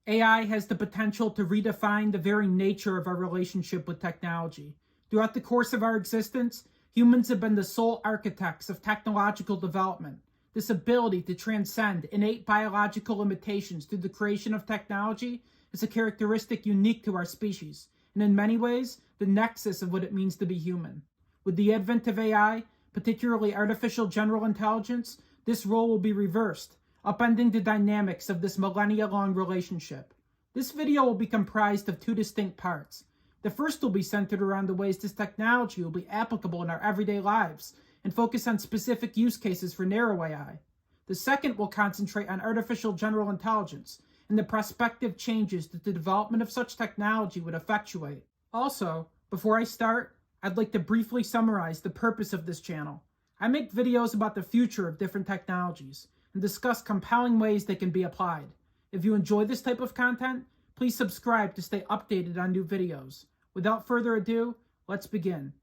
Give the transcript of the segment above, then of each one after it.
AI has the potential to redefine the very nature of our relationship with technology. Throughout the course of our existence, humans have been the sole architects of technological development. This ability to transcend innate biological limitations through the creation of technology is a characteristic unique to our species, and in many ways, the nexus of what it means to be human. With the advent of AI, particularly artificial general intelligence, this role will be reversed, upending the dynamics of this millennia-long relationship. This video will be comprised of two distinct parts. The first will be centered around the ways this technology will be applicable in our everyday lives and focus on specific use cases for narrow AI. The second will concentrate on artificial general intelligence and the prospective changes that the development of such technology would effectuate. Also, before I start, I'd like to briefly summarize the purpose of this channel. I make videos about the future of different technologies and discuss compelling ways they can be applied. If you enjoy this type of content, please subscribe to stay updated on new videos. Without further ado, let's begin.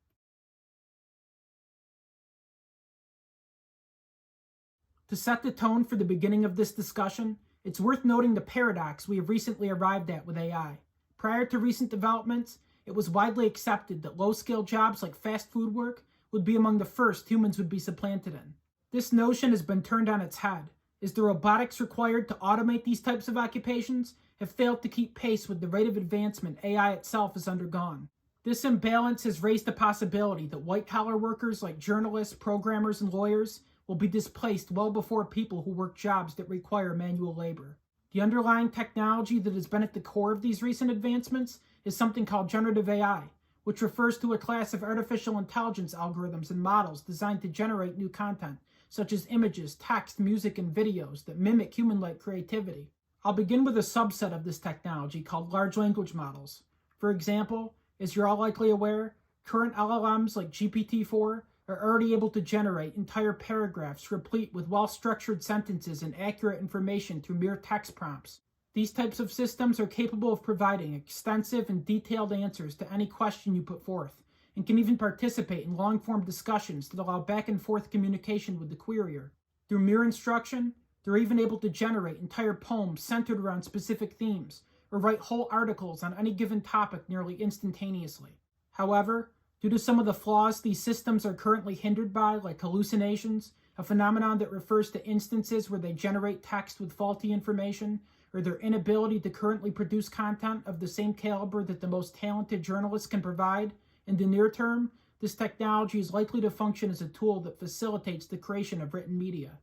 To set the tone for the beginning of this discussion, it's worth noting the paradox we have recently arrived at with AI. Prior to recent developments, it was widely accepted that low-skilled jobs like fast food work would be among the first humans would be supplanted in. This notion has been turned on its head, as the robotics required to automate these types of occupations have failed to keep pace with the rate of advancement AI itself has undergone. This imbalance has raised the possibility that white-collar workers like journalists, programmers, and lawyers will be displaced well before people who work jobs that require manual labor. The underlying technology that has been at the core of these recent advancements is something called generative AI, which refers to a class of artificial intelligence algorithms and models designed to generate new content, such as images, text, music, and videos that mimic human-like creativity. I'll begin with a subset of this technology called large language models. For example, as you're all likely aware, current LLMs like GPT-4 are already able to generate entire paragraphs replete with well-structured sentences and accurate information through mere text prompts. These types of systems are capable of providing extensive and detailed answers to any question you put forth, and can even participate in long-form discussions that allow back-and-forth communication with the querier. Through mere instruction, they're even able to generate entire poems centered around specific themes, or write whole articles on any given topic nearly instantaneously. However, due to some of the flaws these systems are currently hindered by, like hallucinations, a phenomenon that refers to instances where they generate text with faulty information, or their inability to currently produce content of the same caliber that the most talented journalists can provide, in the near term, this technology is likely to function as a tool that facilitates the creation of written media.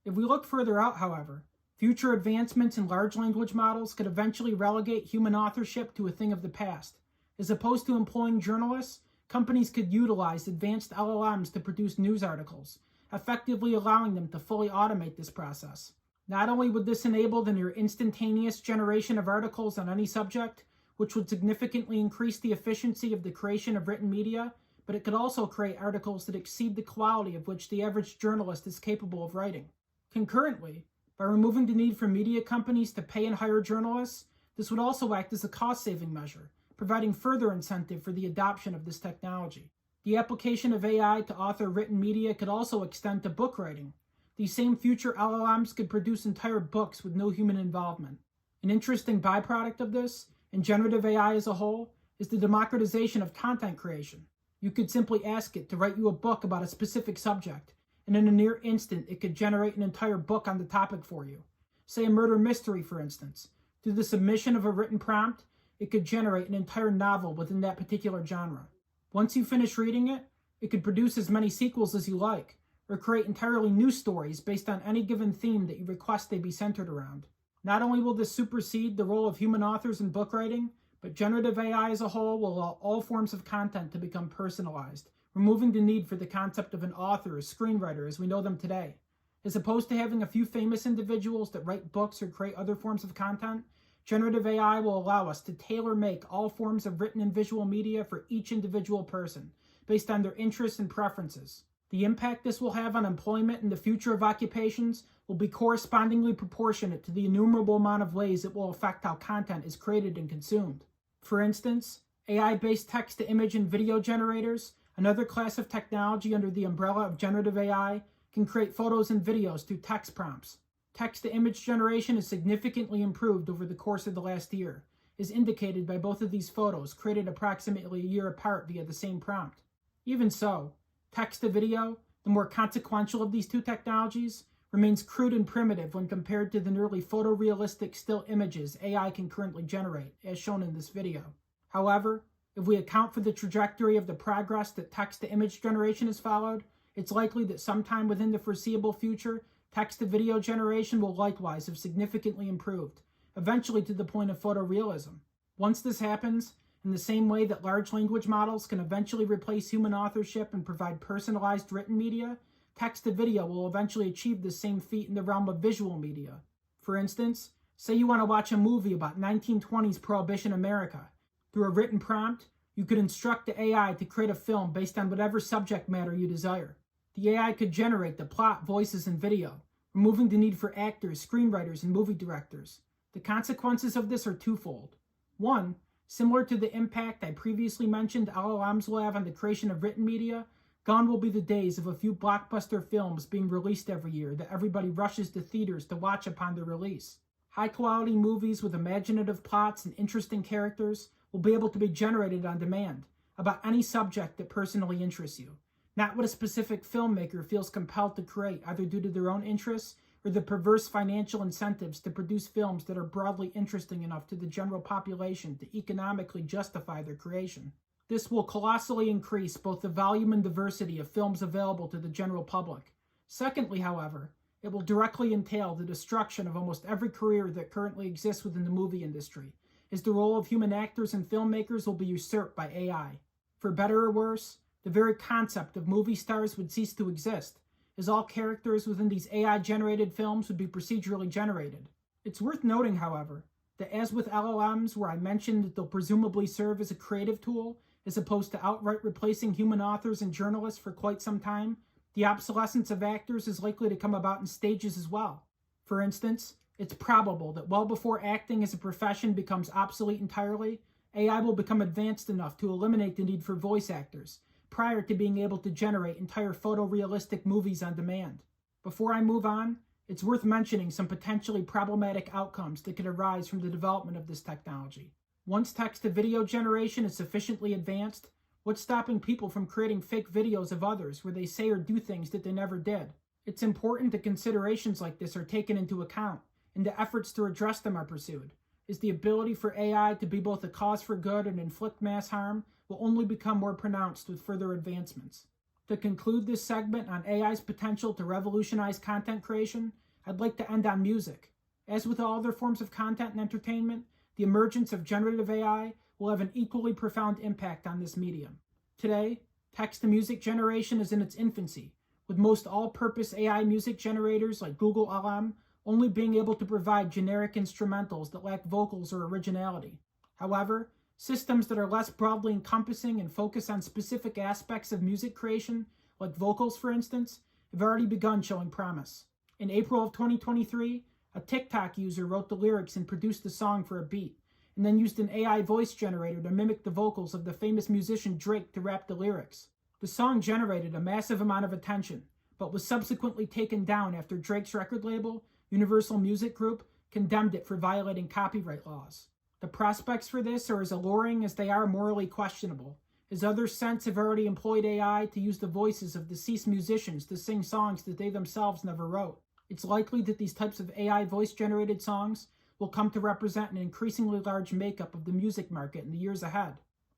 If we look further out, however, future advancements in large language models could eventually relegate human authorship to a thing of the past. As opposed to employing journalists, companies could utilize advanced LLMs to produce news articles, effectively allowing them to fully automate this process. Not only would this enable the near instantaneous generation of articles on any subject, which would significantly increase the efficiency of the creation of written media, but it could also create articles that exceed the quality of which the average journalist is capable of writing. Concurrently, by removing the need for media companies to pay and hire journalists, this would also act as a cost-saving measure, providing further incentive for the adoption of this technology. The application of AI to author written media could also extend to book writing. These same future LLMs could produce entire books with no human involvement. An interesting byproduct of this, and generative AI as a whole, is the democratization of content creation. You could simply ask it to write you a book about a specific subject, and in a near instant it could generate an entire book on the topic for you. Say a murder mystery, for instance. Through the submission of a written prompt, it could generate an entire novel within that particular genre. Once you finish reading it, it could produce as many sequels as you like, or create entirely new stories based on any given theme that you request they be centered around. Not only will this supersede the role of human authors in book writing, but generative AI as a whole will allow all forms of content to become personalized, removing the need for the concept of an author or screenwriter as we know them today. As opposed to having a few famous individuals that write books or create other forms of content, generative AI will allow us to tailor-make all forms of written and visual media for each individual person, based on their interests and preferences. The impact this will have on employment and the future of occupations will be correspondingly proportionate to the innumerable amount of ways it will affect how content is created and consumed. For instance, AI-based text-to-image and video generators, another class of technology under the umbrella of generative AI, can create photos and videos through text prompts. Text-to-image generation has significantly improved over the course of the last year, as indicated by both of these photos created approximately a year apart via the same prompt. Even so, text-to-video, the more consequential of these two technologies, remains crude and primitive when compared to the nearly photorealistic still images AI can currently generate, as shown in this video. However, if we account for the trajectory of the progress that text-to-image generation has followed, it's likely that sometime within the foreseeable future, text-to-video generation will likewise have significantly improved, eventually to the point of photorealism. Once this happens, in the same way that large language models can eventually replace human authorship and provide personalized written media, text-to-video will eventually achieve the same feat in the realm of visual media. For instance, say you want to watch a movie about 1920s Prohibition America. Through a written prompt, you could instruct the AI to create a film based on whatever subject matter you desire. The AI could generate the plot, voices, and video, removing the need for actors, screenwriters, and movie directors. The consequences of this are twofold. One, similar to the impact I previously mentioned LLMs will have on the creation of written media, gone will be the days of a few blockbuster films being released every year that everybody rushes to theaters to watch upon their release. High-quality movies with imaginative plots and interesting characters will be able to be generated on demand about any subject that personally interests you, not what a specific filmmaker feels compelled to create, either due to their own interests or the perverse financial incentives to produce films that are broadly interesting enough to the general population to economically justify their creation. This will colossally increase both the volume and diversity of films available to the general public. Secondly, however, it will directly entail the destruction of almost every career that currently exists within the movie industry, as the role of human actors and filmmakers will be usurped by AI. For better or worse, the very concept of movie stars would cease to exist, as all characters within these AI-generated films would be procedurally generated. It's worth noting, however, that as with LLMs, where I mentioned that they'll presumably serve as a creative tool, as opposed to outright replacing human authors and journalists for quite some time, the obsolescence of actors is likely to come about in stages as well. For instance, it's probable that well before acting as a profession becomes obsolete entirely, AI will become advanced enough to eliminate the need for voice actors, prior to being able to generate entire photorealistic movies on demand. Before I move on, it's worth mentioning some potentially problematic outcomes that could arise from the development of this technology. Once text-to-video generation is sufficiently advanced, what's stopping people from creating fake videos of others where they say or do things that they never did? It's important that considerations like this are taken into account, and the efforts to address them are pursued, as the ability for AI to be both a cause for good and inflict mass harm will only become more pronounced with further advancements. To conclude this segment on AI's potential to revolutionize content creation, I'd like to end on music. As with all other forms of content and entertainment, the emergence of generative AI will have an equally profound impact on this medium. Today, text-to-music generation is in its infancy, with most all-purpose AI music generators like Google LM only being able to provide generic instrumentals that lack vocals or originality. However, systems that are less broadly encompassing and focus on specific aspects of music creation, like vocals for instance, have already begun showing promise. In April of 2023, a TikTok user wrote the lyrics and produced the song for a beat, and then used an AI voice generator to mimic the vocals of the famous musician Drake to rap the lyrics. The song generated a massive amount of attention, but was subsequently taken down after Drake's record label, Universal Music Group, condemned it for violating copyright laws. The prospects for this are as alluring as they are morally questionable, as others since have already employed AI to use the voices of deceased musicians to sing songs that they themselves never wrote. It's likely that these types of AI voice-generated songs will come to represent an increasingly large makeup of the music market in the years ahead.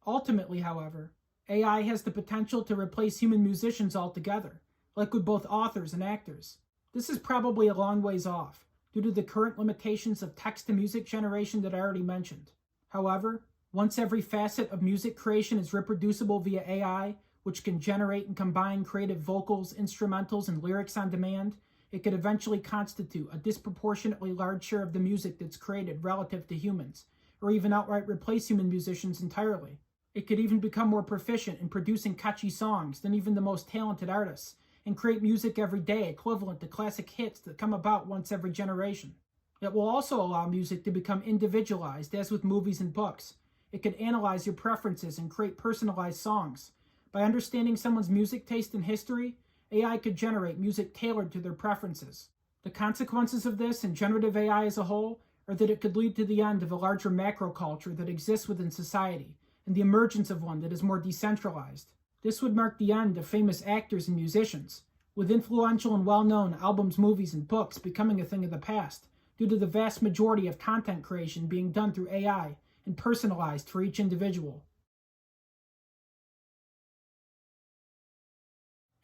Ultimately, however, AI has the potential to replace human musicians altogether, like with both authors and actors. This is probably a long ways off, due to the current limitations of text-to-music generation that I already mentioned. However, once every facet of music creation is reproducible via AI, which can generate and combine creative vocals, instrumentals, and lyrics on demand, it could eventually constitute a disproportionately large share of the music that's created relative to humans, or even outright replace human musicians entirely. It could even become more proficient in producing catchy songs than even the most talented artists, and create music every day equivalent to classic hits that come about once every generation. It will also allow music to become individualized, as with movies and books. It could analyze your preferences and create personalized songs. By understanding someone's music taste and history, AI could generate music tailored to their preferences. The consequences of this and generative AI as a whole are that it could lead to the end of a larger macro culture that exists within society and the emergence of one that is more decentralized. This would mark the end of famous actors and musicians, with influential and well-known albums, movies, and books becoming a thing of the past due to the vast majority of content creation being done through AI and personalized for each individual.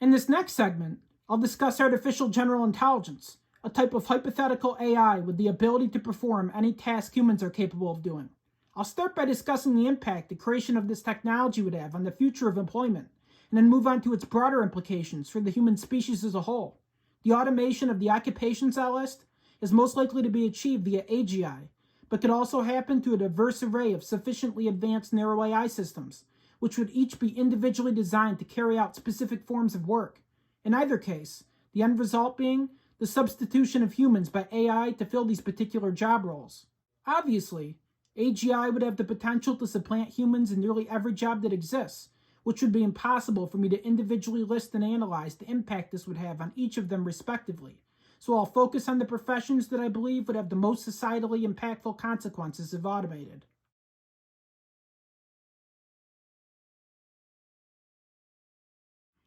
In this next segment, I'll discuss artificial general intelligence, a type of hypothetical AI with the ability to perform any task humans are capable of doing. I'll start by discussing the impact the creation of this technology would have on the future of employment, and then move on to its broader implications for the human species as a whole. The automation of the occupations I list is most likely to be achieved via AGI, but could also happen through a diverse array of sufficiently advanced narrow AI systems, which would each be individually designed to carry out specific forms of work. In either case, the end result being the substitution of humans by AI to fill these particular job roles. Obviously, AGI would have the potential to supplant humans in nearly every job that exists, which would be impossible for me to individually list and analyze the impact this would have on each of them respectively. So I'll focus on the professions that I believe would have the most societally impactful consequences if automated.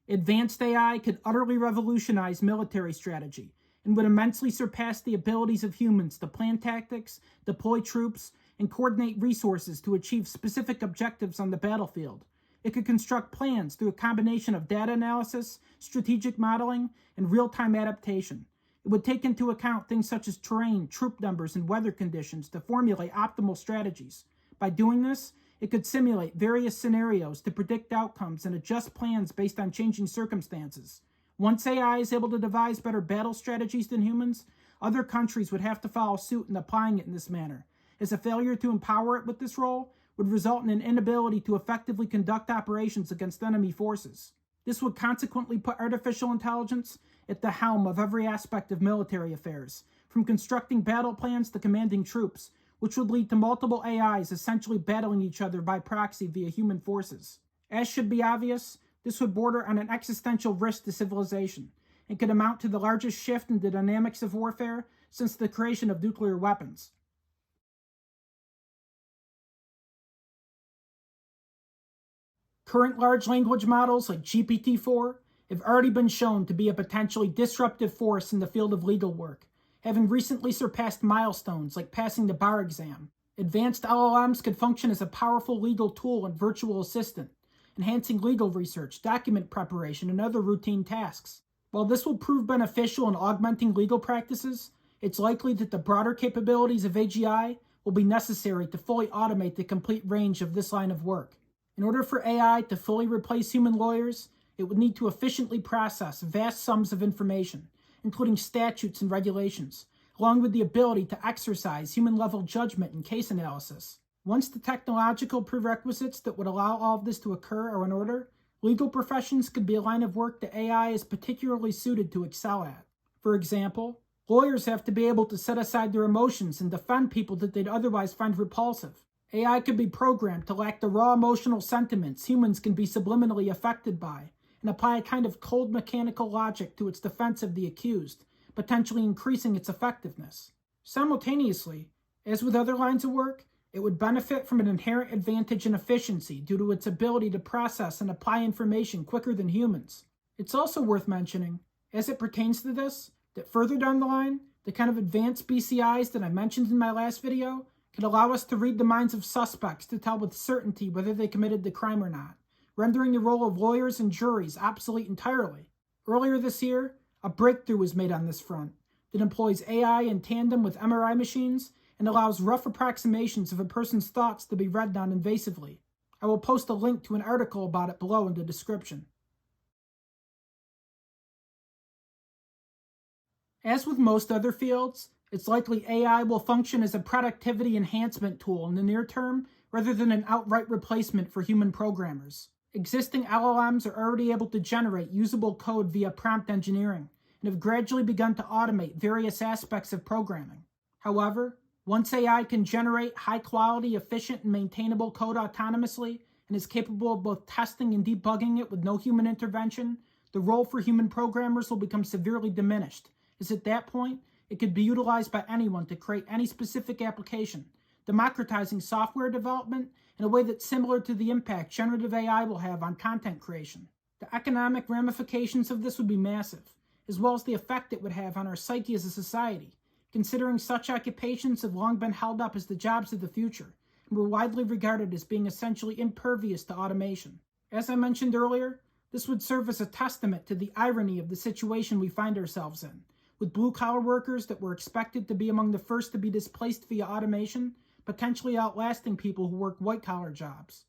Advanced AI could utterly revolutionize military strategy and would immensely surpass the abilities of humans to plan tactics, deploy troops, and coordinate resources to achieve specific objectives on the battlefield. It could construct plans through a combination of data analysis, strategic modeling, and real-time adaptation. It would take into account things such as terrain, troop numbers, and weather conditions to formulate optimal strategies. By doing this, it could simulate various scenarios to predict outcomes and adjust plans based on changing circumstances. Once AI is able to devise better battle strategies than humans, other countries would have to follow suit in applying it in this manner, as a failure to empower it with this role would result in an inability to effectively conduct operations against enemy forces. This would consequently put artificial intelligence at the helm of every aspect of military affairs, from constructing battle plans to commanding troops, which would lead to multiple AIs essentially battling each other by proxy via human forces. As should be obvious, this would border on an existential risk to civilization, and could amount to the largest shift in the dynamics of warfare since the creation of nuclear weapons. Current large language models like GPT-4 have already been shown to be a potentially disruptive force in the field of legal work, having recently surpassed milestones like passing the bar exam. Advanced LLMs could function as a powerful legal tool and virtual assistant, enhancing legal research, document preparation, and other routine tasks. While this will prove beneficial in augmenting legal practices, it's likely that the broader capabilities of AGI will be necessary to fully automate the complete range of this line of work. In order for AI to fully replace human lawyers, it would need to efficiently process vast sums of information, including statutes and regulations, along with the ability to exercise human-level judgment and case analysis. Once the technological prerequisites that would allow all of this to occur are in order, legal professions could be a line of work that AI is particularly suited to excel at. For example, lawyers have to be able to set aside their emotions and defend people that they'd otherwise find repulsive. AI could be programmed to lack the raw emotional sentiments humans can be subliminally affected by, and apply a kind of cold mechanical logic to its defense of the accused, potentially increasing its effectiveness. Simultaneously, as with other lines of work, it would benefit from an inherent advantage in efficiency due to its ability to process and apply information quicker than humans. It's also worth mentioning, as it pertains to this, that further down the line, the kind of advanced BCIs that I mentioned in my last video could allow us to read the minds of suspects to tell with certainty whether they committed the crime or not, rendering the role of lawyers and juries obsolete entirely. Earlier this year, a breakthrough was made on this front that employs AI in tandem with MRI machines and allows rough approximations of a person's thoughts to be read non-invasively. I will post a link to an article about it below in the description. As with most other fields, it's likely AI will function as a productivity enhancement tool in the near term rather than an outright replacement for human programmers. Existing LLMs are already able to generate usable code via prompt engineering and have gradually begun to automate various aspects of programming. However, once AI can generate high-quality, efficient, and maintainable code autonomously and is capable of both testing and debugging it with no human intervention, the role for human programmers will become severely diminished, as at that point, it could be utilized by anyone to create any specific application, democratizing software development in a way that's similar to the impact generative AI will have on content creation. The economic ramifications of this would be massive, as well as the effect it would have on our psyche as a society, considering such occupations have long been held up as the jobs of the future and were widely regarded as being essentially impervious to automation. As I mentioned earlier, this would serve as a testament to the irony of the situation we find ourselves in, with blue-collar workers that were expected to be among the first to be displaced via automation, potentially outlasting people who work white-collar jobs.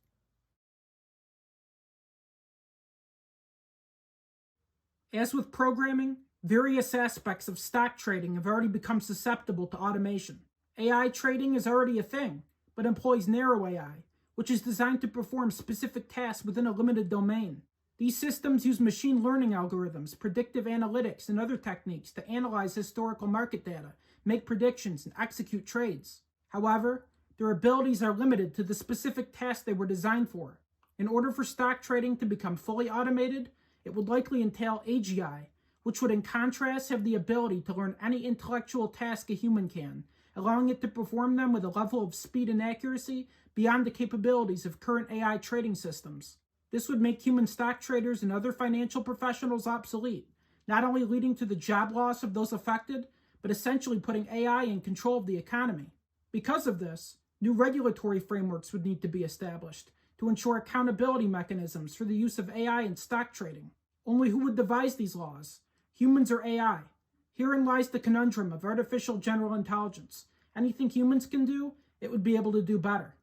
As with programming, various aspects of stock trading have already become susceptible to automation. AI trading is already a thing, but employs narrow AI, which is designed to perform specific tasks within a limited domain. These systems use machine learning algorithms, predictive analytics, and other techniques to analyze historical market data, make predictions, and execute trades. However, their abilities are limited to the specific task they were designed for. In order for stock trading to become fully automated, it would likely entail AGI, which would in contrast have the ability to learn any intellectual task a human can, allowing it to perform them with a level of speed and accuracy beyond the capabilities of current AI trading systems. This would make human stock traders and other financial professionals obsolete, not only leading to the job loss of those affected, but essentially putting AI in control of the economy. Because of this, new regulatory frameworks would need to be established to ensure accountability mechanisms for the use of AI in stock trading. Only who would devise these laws? Humans or AI? Herein lies the conundrum of artificial general intelligence. Anything humans can do, it would be able to do better.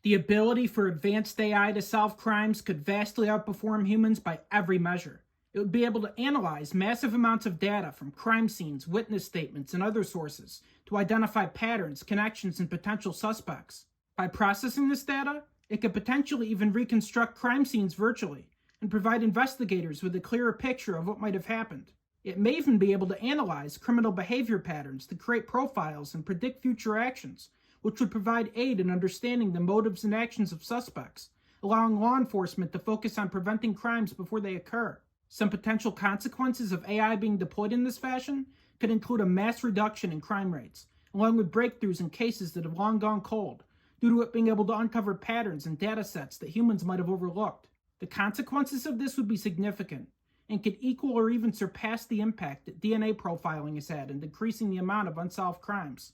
The ability for advanced AI to solve crimes could vastly outperform humans by every measure. It would be able to analyze massive amounts of data from crime scenes, witness statements, and other sources to identify patterns, connections, and potential suspects. By processing this data, it could potentially even reconstruct crime scenes virtually and provide investigators with a clearer picture of what might have happened. It may even be able to analyze criminal behavior patterns to create profiles and predict future actions, which would provide aid in understanding the motives and actions of suspects, allowing law enforcement to focus on preventing crimes before they occur. Some potential consequences of AI being deployed in this fashion could include a mass reduction in crime rates, along with breakthroughs in cases that have long gone cold, due to it being able to uncover patterns and data sets that humans might have overlooked. The consequences of this would be significant, and could equal or even surpass the impact that DNA profiling has had in decreasing the amount of unsolved crimes.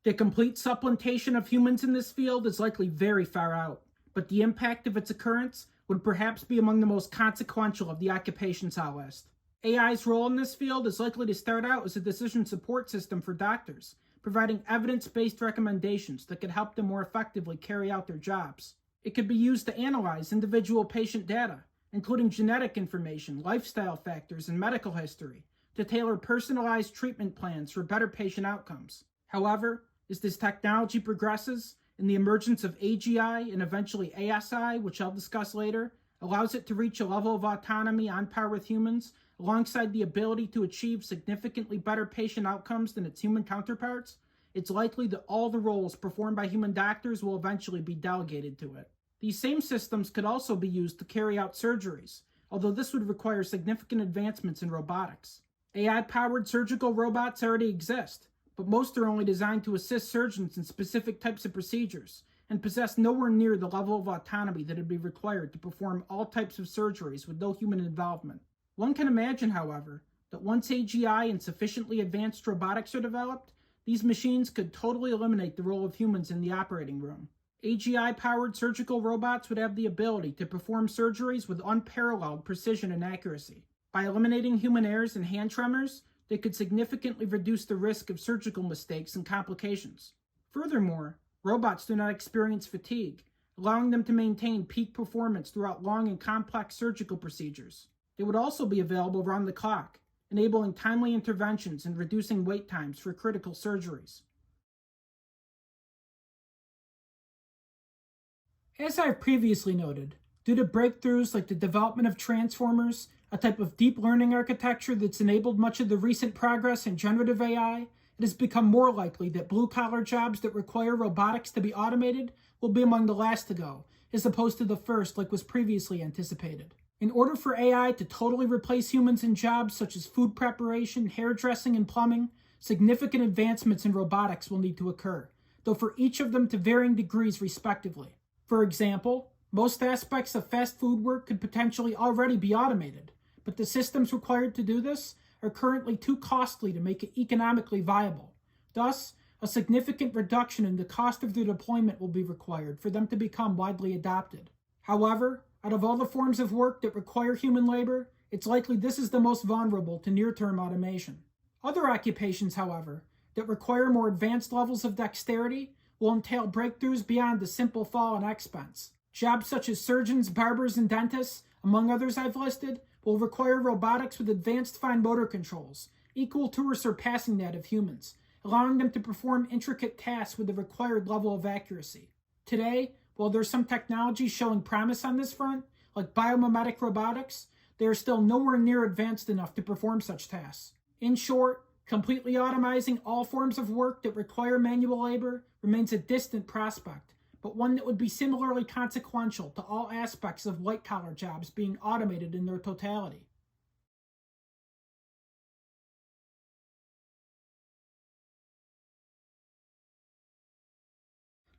The complete supplantation of humans in this field is likely very far out, but the impact of its occurrence would perhaps be among the most consequential of the occupations I'll list. AI's role in this field is likely to start out as a decision support system for doctors, providing evidence-based recommendations that could help them more effectively carry out their jobs. It could be used to analyze individual patient data, including genetic information, lifestyle factors, and medical history, to tailor personalized treatment plans for better patient outcomes. However, as this technology progresses, and the emergence of AGI and eventually ASI, which I'll discuss later, allows it to reach a level of autonomy on par with humans, alongside the ability to achieve significantly better patient outcomes than its human counterparts, it's likely that all the roles performed by human doctors will eventually be delegated to it. These same systems could also be used to carry out surgeries, although this would require significant advancements in robotics. AI-powered surgical robots already exist, but most are only designed to assist surgeons in specific types of procedures, and possess nowhere near the level of autonomy that would be required to perform all types of surgeries with no human involvement. One can imagine, however, that once AGI and sufficiently advanced robotics are developed, these machines could totally eliminate the role of humans in the operating room. AGI-powered surgical robots would have the ability to perform surgeries with unparalleled precision and accuracy. By eliminating human errors and hand tremors, they could significantly reduce the risk of surgical mistakes and complications. Furthermore, robots do not experience fatigue, allowing them to maintain peak performance throughout long and complex surgical procedures. They would also be available around the clock, enabling timely interventions and reducing wait times for critical surgeries. As I've previously noted, due to breakthroughs like the development of transformers, a type of deep learning architecture that's enabled much of the recent progress in generative AI, it has become more likely that blue-collar jobs that require robotics to be automated will be among the last to go, as opposed to the first like was previously anticipated. In order for AI to totally replace humans in jobs such as food preparation, hairdressing, and plumbing, significant advancements in robotics will need to occur, though for each of them to varying degrees respectively. For example, most aspects of fast food work could potentially already be automated, but the systems required to do this are currently too costly to make it economically viable. Thus, a significant reduction in the cost of their deployment will be required for them to become widely adopted. However, out of all the forms of work that require human labor, it's likely this is the most vulnerable to near-term automation. Other occupations, however, that require more advanced levels of dexterity will entail breakthroughs beyond the simple fall and expense. Jobs such as surgeons, barbers, and dentists, among others I've listed, will require robotics with advanced fine motor controls, equal to or surpassing that of humans, allowing them to perform intricate tasks with the required level of accuracy. Today, while there's some technology showing promise on this front, like biomimetic robotics, they are still nowhere near advanced enough to perform such tasks. In short, completely automizing all forms of work that require manual labor remains a distant prospect, but one that would be similarly consequential to all aspects of white-collar jobs being automated in their totality.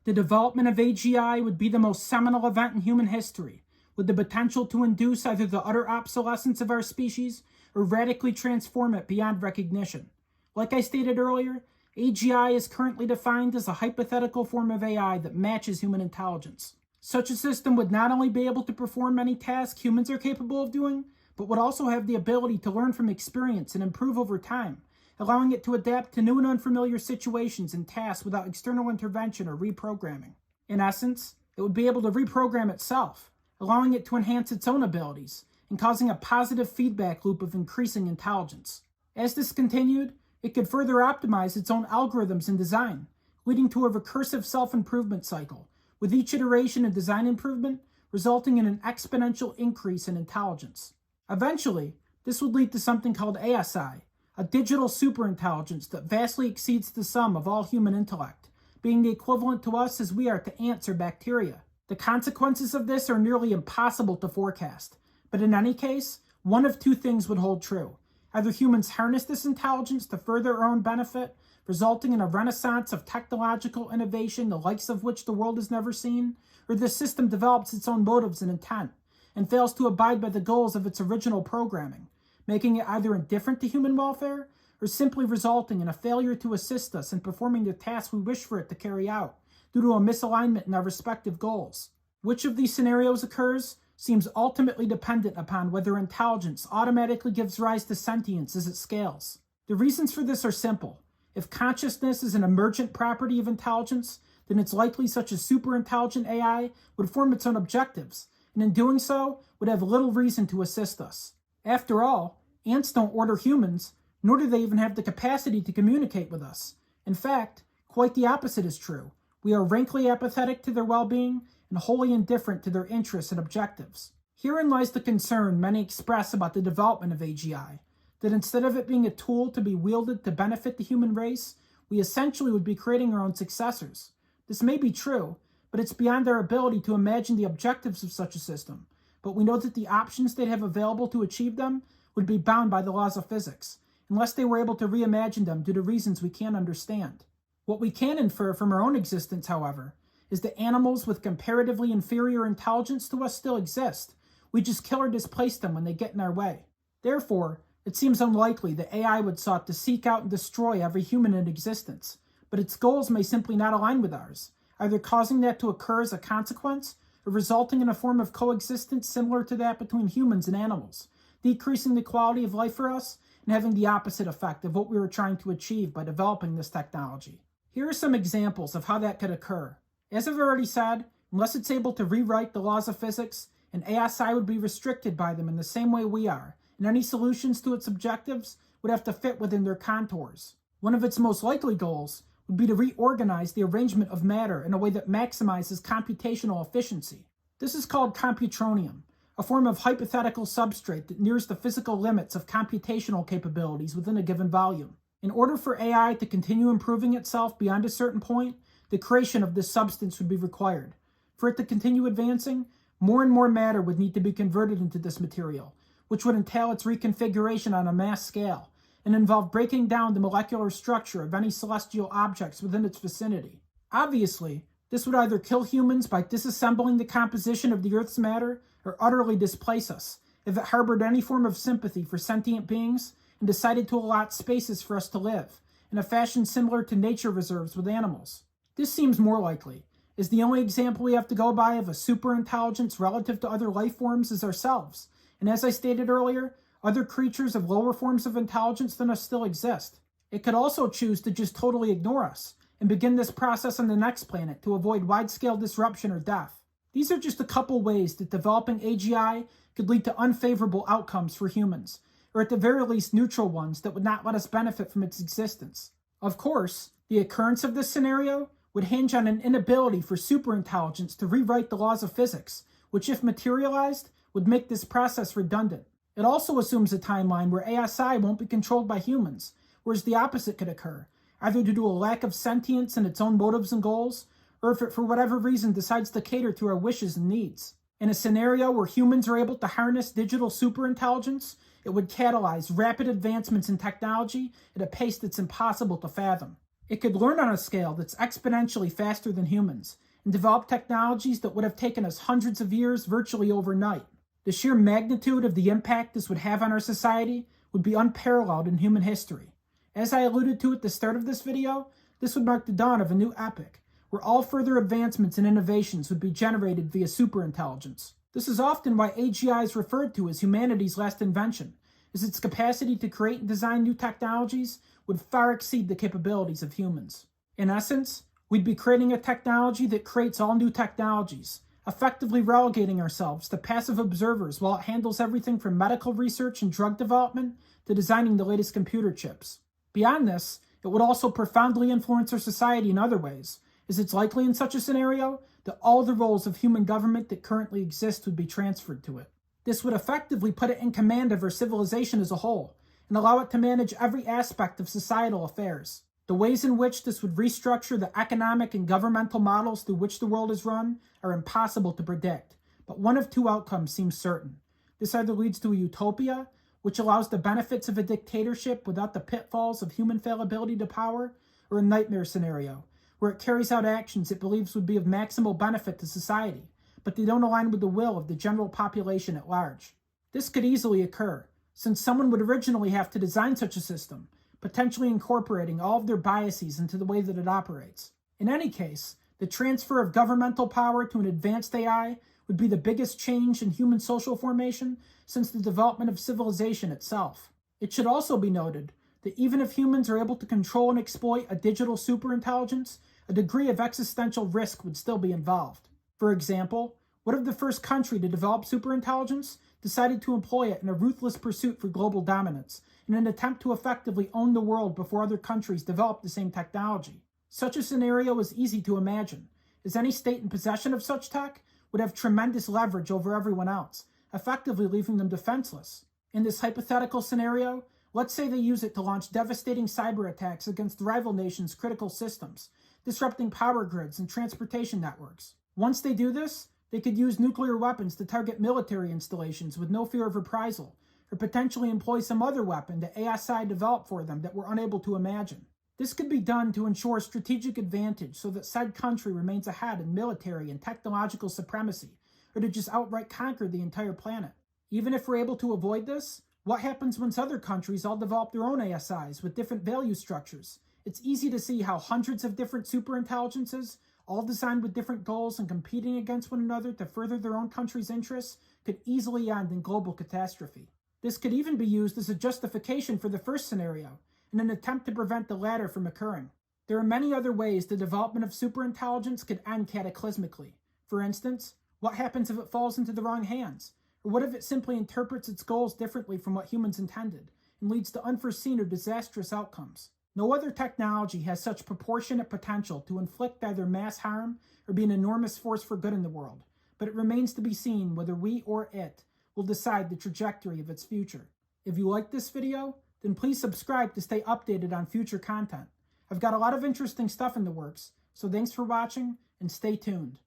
The development of AGI would be the most seminal event in human history, with the potential to induce either the utter obsolescence of our species or radically transform it beyond recognition. Like I stated earlier, AGI is currently defined as a hypothetical form of AI that matches human intelligence. Such a system would not only be able to perform many tasks humans are capable of doing, but would also have the ability to learn from experience and improve over time, allowing it to adapt to new and unfamiliar situations and tasks without external intervention or reprogramming. In essence, it would be able to reprogram itself, allowing it to enhance its own abilities and causing a positive feedback loop of increasing intelligence. As this continued, it could further optimize its own algorithms and design, leading to a recursive self-improvement cycle, with each iteration of design improvement resulting in an exponential increase in intelligence. Eventually, this would lead to something called ASI, a digital superintelligence that vastly exceeds the sum of all human intellect, being the equivalent to us as we are to ants or bacteria. The consequences of this are nearly impossible to forecast, but in any case, one of two things would hold true. Either humans harness this intelligence to further our own benefit, resulting in a renaissance of technological innovation the likes of which the world has never seen, or the system develops its own motives and intent, and fails to abide by the goals of its original programming, making it either indifferent to human welfare, or simply resulting in a failure to assist us in performing the tasks we wish for it to carry out, due to a misalignment in our respective goals. Which of these scenarios occurs seems ultimately dependent upon whether intelligence automatically gives rise to sentience as it scales. The reasons for this are simple. If consciousness is an emergent property of intelligence, then it's likely such a superintelligent AI would form its own objectives, and in doing so, would have little reason to assist us. After all, ants don't order humans, nor do they even have the capacity to communicate with us. In fact, quite the opposite is true. We are rankly apathetic to their well-being and wholly indifferent to their interests and objectives. Herein lies the concern many express about the development of AGI, that instead of it being a tool to be wielded to benefit the human race, we essentially would be creating our own successors. This may be true, but it's beyond our ability to imagine the objectives of such a system, but we know that the options they'd have available to achieve them would be bound by the laws of physics, unless they were able to reimagine them due to reasons we can't understand. What we can infer from our own existence, however, is that animals with comparatively inferior intelligence to us still exist. We just kill or displace them when they get in our way. Therefore, it seems unlikely that AI would sought to seek out and destroy every human in existence, but its goals may simply not align with ours, either causing that to occur as a consequence or resulting in a form of coexistence similar to that between humans and animals, decreasing the quality of life for us and having the opposite effect of what we were trying to achieve by developing this technology. Here are some examples of how that could occur. As I've already said, unless it's able to rewrite the laws of physics, an ASI would be restricted by them in the same way we are, and any solutions to its objectives would have to fit within their contours. One of its most likely goals would be to reorganize the arrangement of matter in a way that maximizes computational efficiency. This is called computronium, a form of hypothetical substrate that nears the physical limits of computational capabilities within a given volume. In order for AI to continue improving itself beyond a certain point, the creation of this substance would be required. For it to continue advancing, more and more matter would need to be converted into this material, which would entail its reconfiguration on a mass scale, and involve breaking down the molecular structure of any celestial objects within its vicinity. Obviously, this would either kill humans by disassembling the composition of the Earth's matter, or utterly displace us, if it harbored any form of sympathy for sentient beings and decided to allot spaces for us to live, in a fashion similar to nature reserves with animals. This seems more likely, as the only example we have to go by of a superintelligence relative to other life forms is ourselves, and as I stated earlier, other creatures of lower forms of intelligence than us still exist. It could also choose to just totally ignore us, and begin this process on the next planet to avoid wide-scale disruption or death. These are just a couple ways that developing AGI could lead to unfavorable outcomes for humans, or at the very least neutral ones that would not let us benefit from its existence. Of course, the occurrence of this scenario would hinge on an inability for superintelligence to rewrite the laws of physics, which if materialized, would make this process redundant. It also assumes a timeline where ASI won't be controlled by humans, whereas the opposite could occur, either due to a lack of sentience in its own motives and goals, or if it for whatever reason decides to cater to our wishes and needs. In a scenario where humans are able to harness digital superintelligence, it would catalyze rapid advancements in technology at a pace that's impossible to fathom. It could learn on a scale that's exponentially faster than humans, and develop technologies that would have taken us hundreds of years virtually overnight. The sheer magnitude of the impact this would have on our society would be unparalleled in human history. As I alluded to at the start of this video, this would mark the dawn of a new epoch, where all further advancements and innovations would be generated via superintelligence. This is often why AGI is referred to as humanity's last invention, as its capacity to create and design new technologies would far exceed the capabilities of humans. In essence, we'd be creating a technology that creates all new technologies, effectively relegating ourselves to passive observers while it handles everything from medical research and drug development to designing the latest computer chips. Beyond this, it would also profoundly influence our society in other ways, as it's likely in such a scenario that all the roles of human government that currently exist would be transferred to it. This would effectively put it in command of our civilization as a whole, and allow it to manage every aspect of societal affairs. The ways in which this would restructure the economic and governmental models through which the world is run are impossible to predict, but one of two outcomes seems certain. This either leads to a utopia, which allows the benefits of a dictatorship without the pitfalls of human fallibility to power, or a nightmare scenario, where it carries out actions it believes would be of maximal benefit to society, but they don't align with the will of the general population at large. This could easily occur, since someone would originally have to design such a system, potentially incorporating all of their biases into the way that it operates. In any case, the transfer of governmental power to an advanced AI would be the biggest change in human social formation since the development of civilization itself. It should also be noted that even if humans are able to control and exploit a digital superintelligence, a degree of existential risk would still be involved. For example, what if the first country to develop superintelligence decided to employ it in a ruthless pursuit for global dominance, in an attempt to effectively own the world before other countries develop the same technology? Such a scenario is easy to imagine, as any state in possession of such tech would have tremendous leverage over everyone else, effectively leaving them defenseless. In this hypothetical scenario, let's say they use it to launch devastating cyber attacks against rival nations' critical systems, disrupting power grids and transportation networks. Once they do this, they could use nuclear weapons to target military installations with no fear of reprisal, or potentially employ some other weapon that ASI developed for them that we're unable to imagine. This could be done to ensure strategic advantage so that said country remains ahead in military and technological supremacy, or to just outright conquer the entire planet. Even if we're able to avoid this, what happens once other countries all develop their own ASIs with different value structures? It's easy to see how hundreds of different superintelligences, all designed with different goals and competing against one another to further their own country's interests, could easily end in global catastrophe. This could even be used as a justification for the first scenario, in an attempt to prevent the latter from occurring. There are many other ways the development of superintelligence could end cataclysmically. For instance, what happens if it falls into the wrong hands? Or what if it simply interprets its goals differently from what humans intended, and leads to unforeseen or disastrous outcomes? No other technology has such proportionate potential to inflict either mass harm or be an enormous force for good in the world, but it remains to be seen whether we or it will decide the trajectory of its future. If you like this video, then please subscribe to stay updated on future content. I've got a lot of interesting stuff in the works, So thanks for watching and stay tuned.